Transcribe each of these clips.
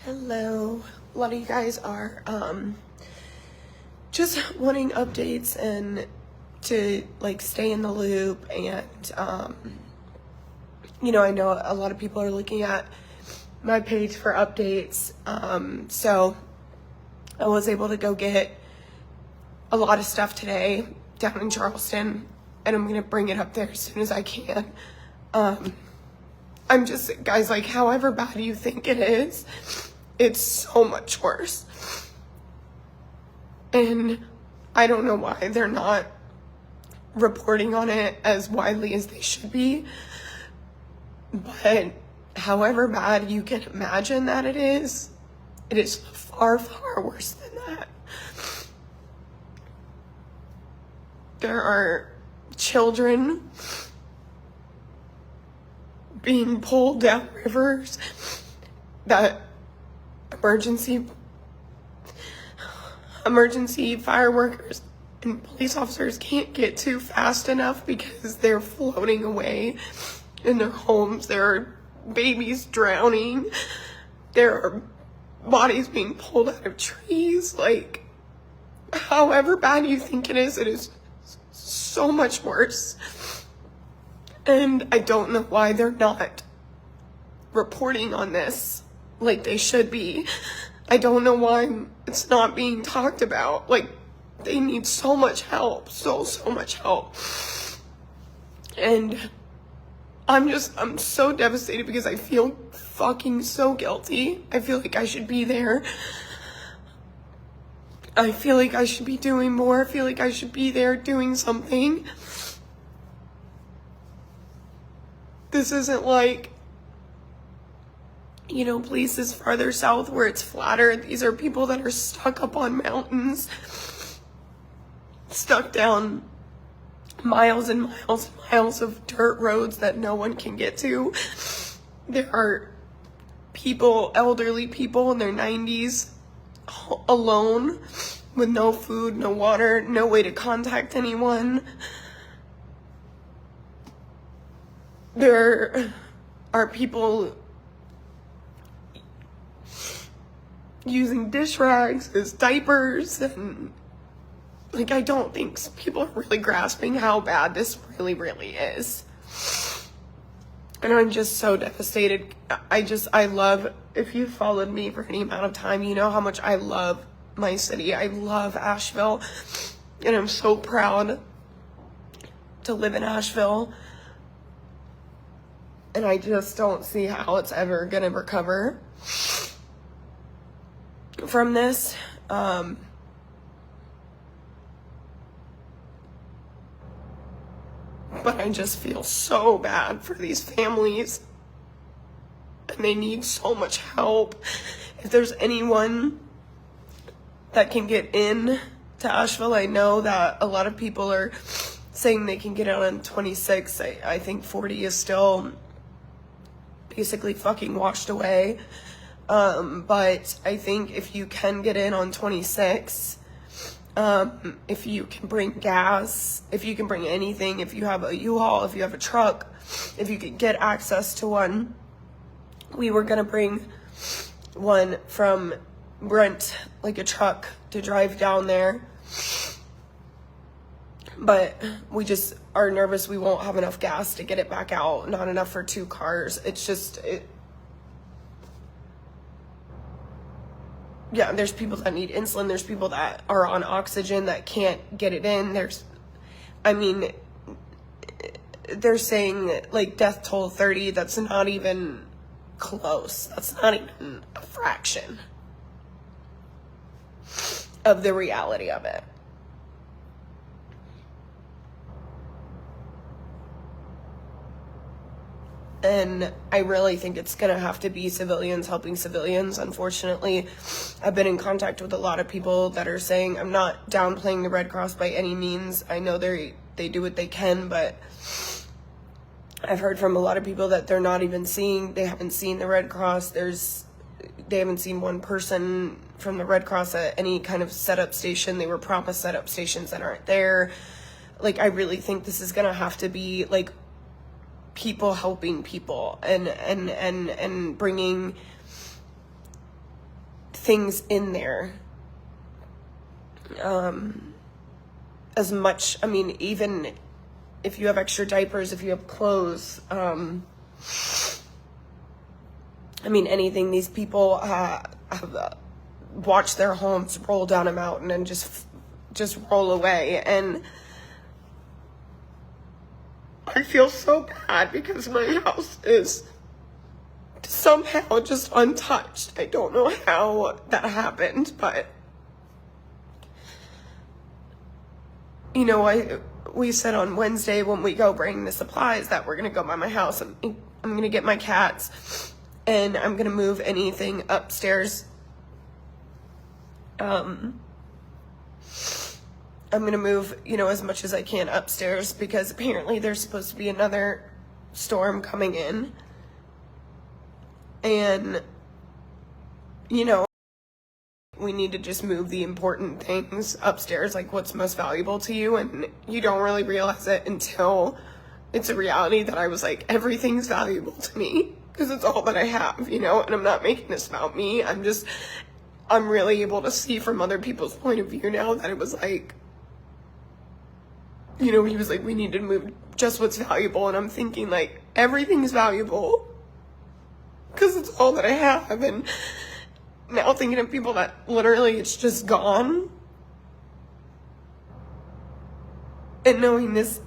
Hello. A lot of you guys are just wanting updates and to like stay in the loop, and I know a lot of people are looking at my page for updates. So I was able to go get a lot of stuff today down in Charleston, and I'm gonna bring it up there as soon as I can. I'm just, guys, like, however bad you think it is, it's so much worse. And I don't know why they're not reporting on it as widely as they should be. But however bad you can imagine that it is far, far worse than that. There are children being pulled down rivers that emergency fire workers and police officers can't get to fast enough because they're floating away in their homes. There are babies drowning. There are bodies being pulled out of trees. Like, however bad you think it is so much worse. And I don't know why they're not reporting on this like they should be. I don't know why it's not being talked about. Like, they need so much help, so much help. And I'm so devastated because I feel fucking so guilty. I feel like I should be there. I feel like I should be doing more. I feel like I should be there doing something. This isn't like, places farther south where it's flatter. These are people that are stuck up on mountains, stuck down miles and miles and miles of dirt roads that no one can get to. There are people, elderly people in their 90s, alone, with no food, no water, no way to contact anyone. There are people using dish rags as diapers, and like, I don't think people are really grasping how bad this really is. And I'm just so devastated. I love, if you followed me for any amount of time, you know how much I love my city. I love Asheville, and I'm so proud to live in Asheville. And I just don't see how it's ever gonna recover from this. But I just feel so bad for these families, and they need so much help. If there's anyone that can get in to Asheville, I know that a lot of people are saying they can get out on 26. I think 40 is still basically fucking washed away. But I think if you can get in on 26, if you can bring gas, if you can bring anything, if you have a U-Haul, if you have a truck, if you can get access to one. We were gonna bring one from Brent, like a truck, to drive down there. But we just are nervous we won't have enough gas to get it back out, not enough for 2 cars. It's just, yeah, there's people that need insulin. There's people that are on oxygen that can't get it in. They're saying like death toll 30. That's not even close. That's not even a fraction of the reality of it. And I really think it's going to have to be civilians helping civilians. Unfortunately, I've been in contact with a lot of people that are saying, I'm not downplaying the Red Cross by any means. I know they do what they can, but I've heard from a lot of people that they haven't seen the Red Cross. They haven't seen one person from the Red Cross at any kind of setup station. They were promised setup stations that aren't there. Like, I really think this is going to have to be like people helping people and bringing things in there. As much, I mean, even if you have extra diapers, if you have clothes, I mean, anything. These people have watched their homes roll down a mountain and just roll away. And I feel so bad because my house is somehow just untouched. I don't know how that happened, but you know, we said on Wednesday when we go bring the supplies that we're gonna go by my house and I'm gonna get my cats and I'm gonna move anything upstairs. I'm gonna move, you know, as much as I can upstairs because apparently there's supposed to be another storm coming in. And, you know, we need to just move the important things upstairs, like what's most valuable to you, and you don't really realize it until it's a reality that I was like, everything's valuable to me because it's all that I have, you know. And I'm not making this about me. I'm really able to see from other people's point of view now that it was like, you know, he was like, we need to move just what's valuable, and I'm thinking like, everything's valuable because it's all that I have. And now thinking of people that literally it's just gone, and knowing this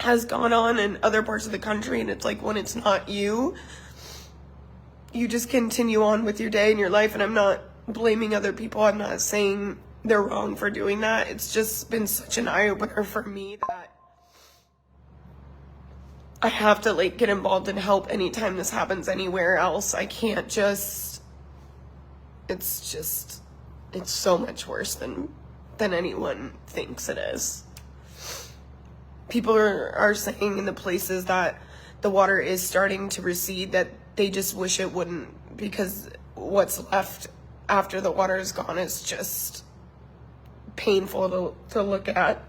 has gone on in other parts of the country, and it's like when it's not you, you just continue on with your day and your life. And I'm not blaming other people. I'm not saying they're wrong for doing that. It's just been such an eye-opener for me that I have to like get involved and help anytime this happens anywhere else. I can't just, it's so much worse than anyone thinks it is. People are saying in the places that the water is starting to recede that they just wish it wouldn't, because what's left after the water is gone is just painful to look at.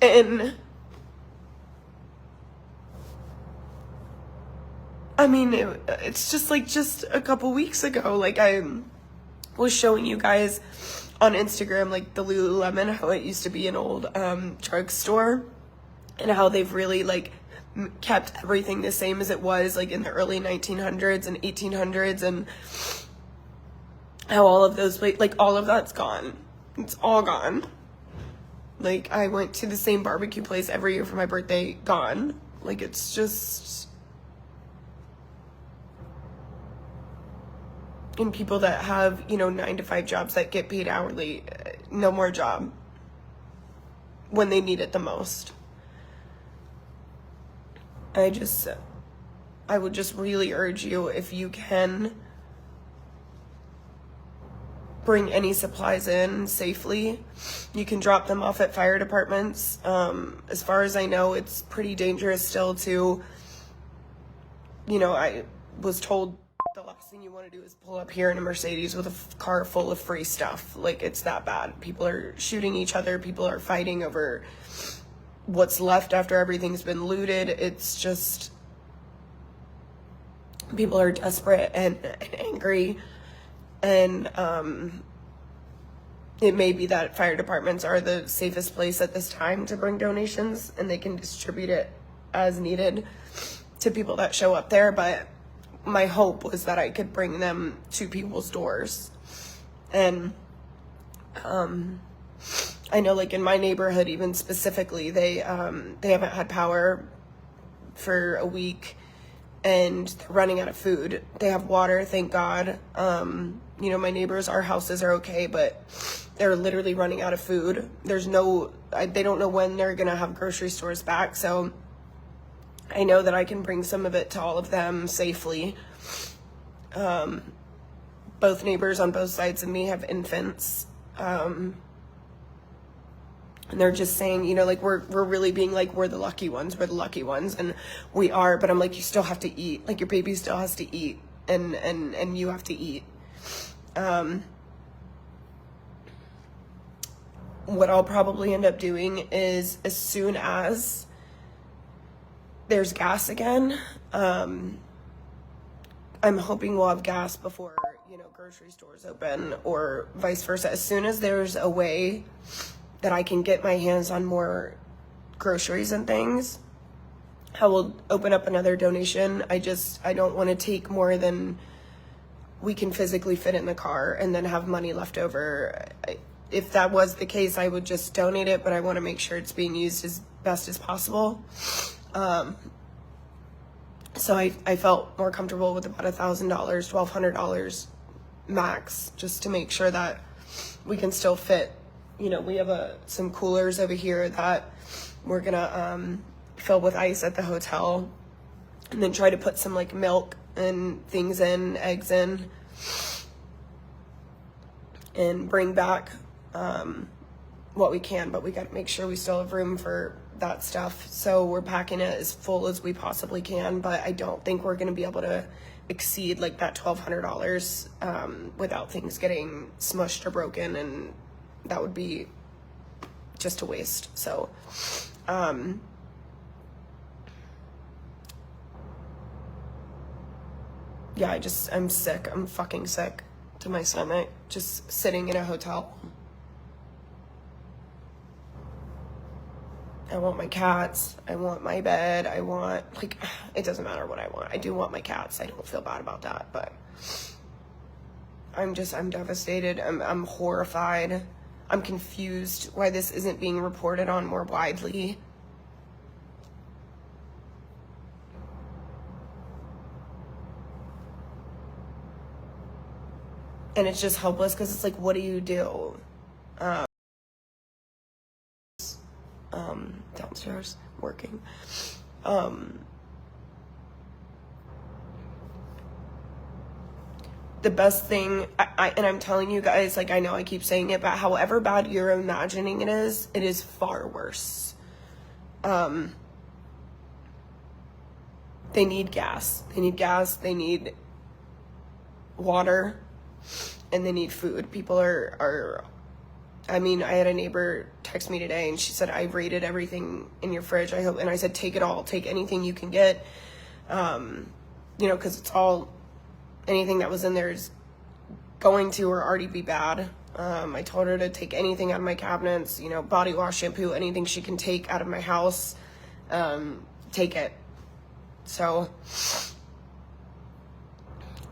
And I mean, it's just like just a couple weeks ago, like I was showing you guys on Instagram, like the Lululemon, how it used to be an old drugstore, and how they've really like kept everything the same as it was like in the early 1900s and 1800s, and how all of those, like all of that's gone. It's all gone. Like I went to the same barbecue place every year for my birthday, gone. Like it's just, and people that have, you know, 9-to-5 jobs that get paid hourly, no more job when they need it the most. I would just really urge you, if you can bring any supplies in safely, you can drop them off at fire departments. As far as I know, it's pretty dangerous still to, you know, I was told the last thing you want to do is pull up here in a Mercedes with a car full of free stuff. Like, it's that bad. People are shooting each other. People are fighting over what's left after everything's been looted. It's just, people are desperate and angry. And it may be that fire departments are the safest place at this time to bring donations, and they can distribute it as needed to people that show up there. But my hope was that I could bring them to people's doors. And I know, like in my neighborhood, even specifically, they haven't had power for a week, and they're running out of food. They have water, thank God. You know, my neighbors, our houses are okay, but they're literally running out of food. There's no, they don't know when they're gonna have grocery stores back. So I know that I can bring some of it to all of them safely. Both neighbors on both sides of me have infants. And they're just saying, you know, like, we're really being like, we're the lucky ones, and we are. But I'm like, you still have to eat. Like, your baby still has to eat, and you have to eat. What I'll probably end up doing is, as soon as there's gas again. I'm hoping we'll have gas before, grocery stores open, or vice versa. As soon as there's a way that I can get my hands on more groceries and things, I will open up another donation. I don't want to take more than we can physically fit in the car and then have money left over. If that was the case, I would just donate it, but I want to make sure it's being used as best as possible. So I felt more comfortable with about $1,000, $1,200 max, just to make sure that we can still fit. We have some coolers over here that we're gonna fill with ice at the hotel, and then try to put some like milk and things in, eggs in, and bring back what we can, but we got to make sure we still have room for that stuff. So we're packing it as full as we possibly can, but I don't think we're going to be able to exceed like that $1,200 without things getting smushed or broken, and that would be just a waste. So yeah, I'm sick. I'm fucking sick to my stomach, just sitting in a hotel. I want my cats. I want my bed. I want, it doesn't matter what I want. I do want my cats. I don't feel bad about that, but I'm devastated. I'm horrified. I'm confused why this isn't being reported on more widely. And it's just helpless, because it's like, what do you do? Downstairs working. The best thing, and I'm telling you guys, I know I keep saying it, but however bad you're imagining it is far worse. They need gas. They need water, and they need food. People are I had a neighbor text me today, and she said, I rated everything in your fridge. And I said, take it all, take anything you can get. Cause it's all, anything that was in there is going to or already be bad. I told her to take anything out of my cabinets, body wash, shampoo, anything she can take out of my house, take it. So,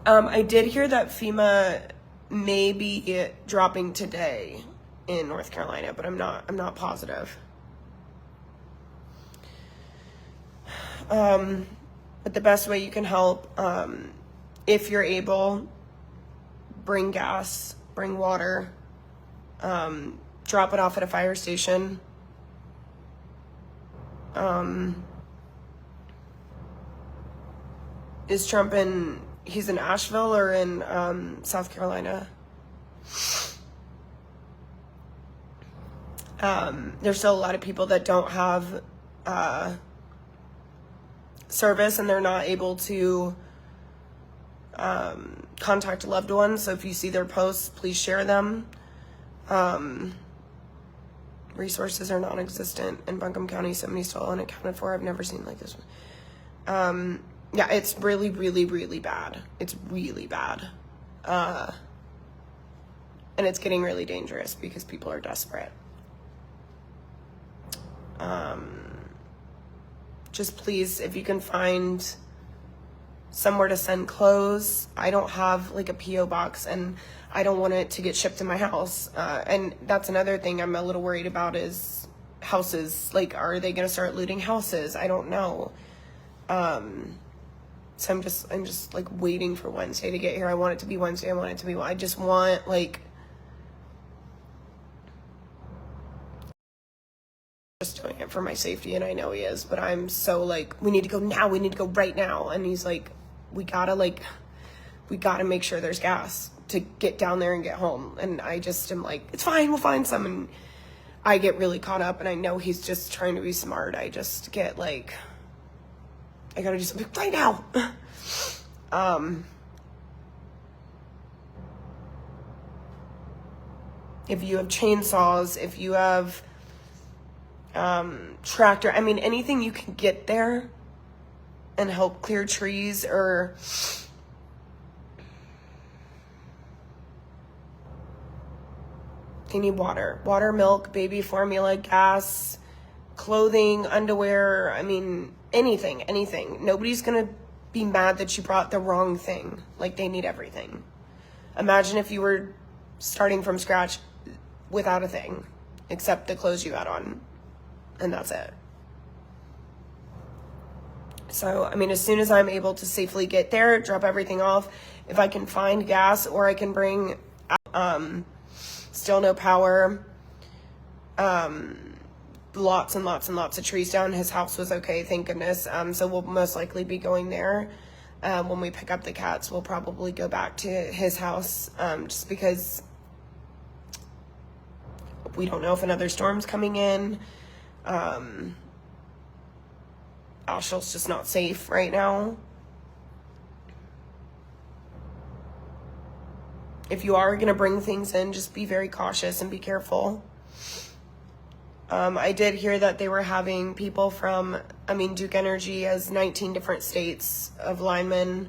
I did hear that FEMA may be dropping today in North Carolina, but I'm not positive. But the best way you can help, if you're able, bring gas, bring water, drop it off at a fire station. Is Trump he's in Asheville or in South Carolina? There's still a lot of people that don't have service, and they're not able to contact loved ones. So if you see their posts, please share them. Resources are non-existent in Buncombe County. So many still unaccounted for. I've never seen like this one. Yeah, it's really, really, really bad. It's really bad. And it's getting really dangerous because people are desperate. Just please, if you can find somewhere to send clothes. I don't have like a P.O. box, and I don't want it to get shipped to my house. And that's another thing I'm a little worried about is houses. Like, are they going to start looting houses? I don't know. So I'm just like waiting for Wednesday to get here. I want it to be Wednesday. I just want just doing it for my safety, and I know he is, but I'm so like, we need to go now. We need to go right now. And he's like, we gotta make sure there's gas to get down there and get home. And I just am like, it's fine. We'll find some. And I get really caught up, and I know he's just trying to be smart. I just get like, I gotta do something right now. If you have chainsaws, if you have tractor, anything you can get there, and help clear trees, or they need water, milk, baby formula, gas, clothing, underwear. I mean, anything. Nobody's gonna be mad that you brought the wrong thing. Like, they need everything. Imagine if you were starting from scratch without a thing except the clothes you had on, and that's it. So, I mean, as soon as I'm able to safely get there, drop everything off, if I can find gas, or I can bring, still no power, lots and lots of trees down. His house was okay, thank goodness. So we'll most likely be going there. When we pick up the cats, we'll probably go back to his house, just because we don't know if another storm's coming in. Asheville's just not safe right now. If you are going to bring things in, just be very cautious and be careful. I did hear that they were having people from, Duke Energy has 19 different states of linemen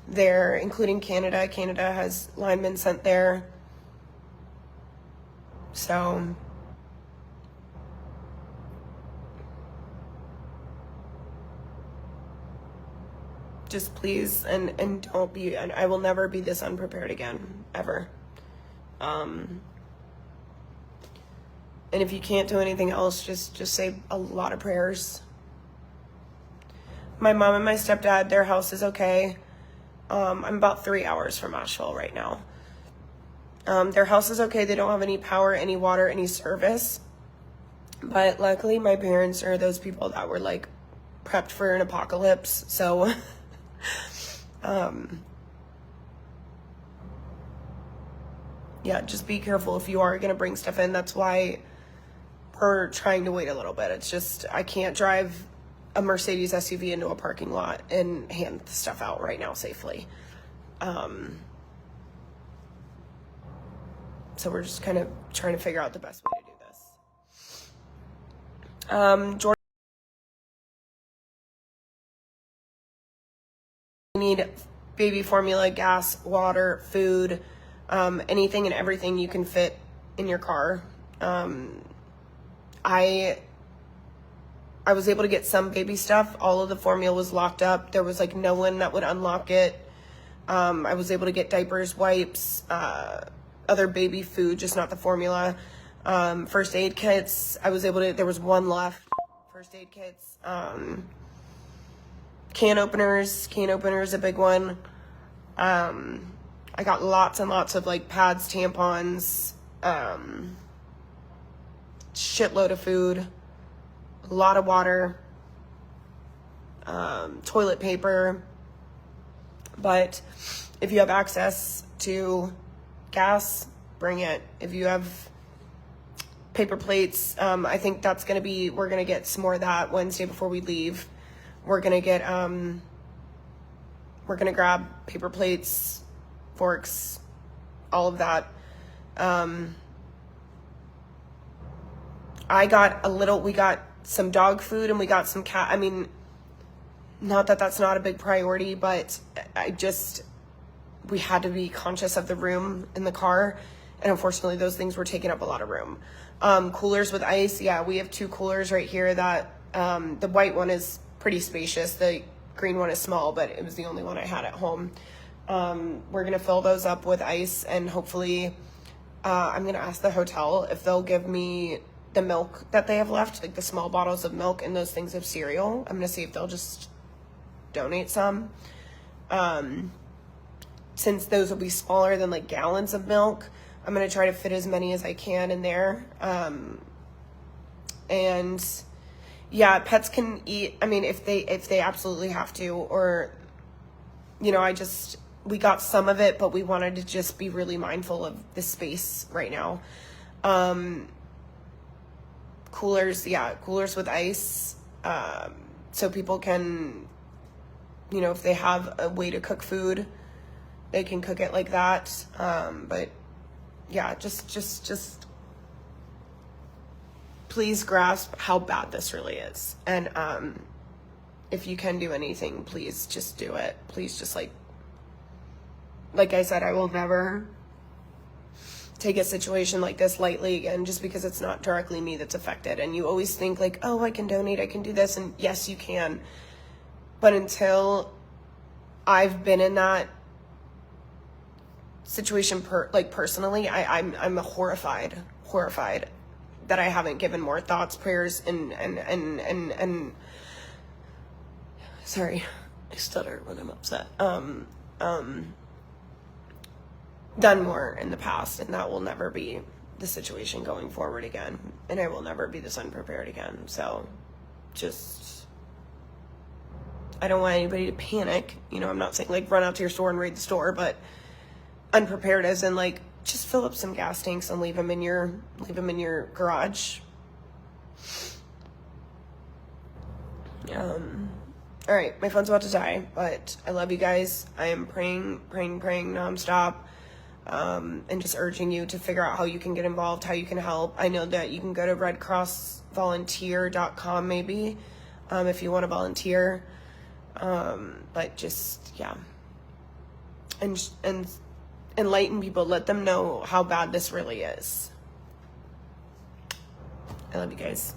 there, including Canada. Canada has linemen sent there. So just please, and don't be, and I will never be this unprepared again, ever. And if you can't do anything else, just say a lot of prayers. My mom and my stepdad, their house is okay. I'm about 3 hours from Asheville right now. Their house is okay. They don't have any power, any water, any service. But luckily, my parents are those people that were like prepped for an apocalypse. So, yeah, just be careful if you are going to bring stuff in. That's why we're trying to wait a little bit. It's just, I can't drive a Mercedes SUV into a parking lot and hand the stuff out right now safely. So we're just kind of trying to figure out the best way to do this. Jordan, you need baby formula, gas, water, food, anything and everything you can fit in your car. I was able to get some baby stuff. All of the formula was locked up. There was like no one that would unlock it. I was able to get diapers, wipes, other baby food, just not the formula. First aid kits, I was able to, there was one left. First aid kits, can openers, a big one. I got lots and lots of like pads, tampons, shitload of food, a lot of water, toilet paper. But if you have access to gas, bring it. If you have paper plates, I think that's going to be, we're going to get some more of that Wednesday before we leave. We're going to get, we're going to grab paper plates, forks, all of that. We got some dog food and we got some cat. Not that that's not a big priority, but we had to be conscious of the room in the car. And unfortunately, those things were taking up a lot of room. Coolers with ice. Yeah, we have 2 coolers right here that, the white one is pretty spacious. The green one is small, but it was the only one I had at home. We're going to fill those up with ice, and hopefully, I'm going to ask the hotel if they'll give me the milk that they have left, like the small bottles of milk and those things of cereal. I'm going to see if they'll just donate some. Since those will be smaller than like gallons of milk, I'm going to try to fit as many as I can in there. And yeah, pets can eat, if they absolutely have to, or, we got some of it, but we wanted to just be really mindful of the space right now. Coolers with ice, so people can, if they have a way to cook food, they can cook it like that. But yeah, just please grasp how bad this really is. And if you can do anything, please just do it. Please just like I said, I will never take a situation like this lightly again, just because it's not directly me that's affected. And you always think like, oh, I can donate, I can do this. And yes, you can. But until I've been in that situation personally, I'm horrified that I haven't given more thoughts, prayers, and sorry, I stutter when I'm upset. Done more in the past, and that will never be the situation going forward again. And I will never be this unprepared again. So just, I don't want anybody to panic. You know, I'm not saying like run out to your store and raid the store, but unprepared as in like just fill up some gas tanks and leave them in your garage. All right, my phone's about to die, but I love you guys. I am praying nonstop. And just urging you to figure out how you can get involved, how you can help. I know that you can go to redcrossvolunteer.com maybe, if you want to volunteer. But just, yeah. And enlighten people. Let them know how bad this really is. I love you guys.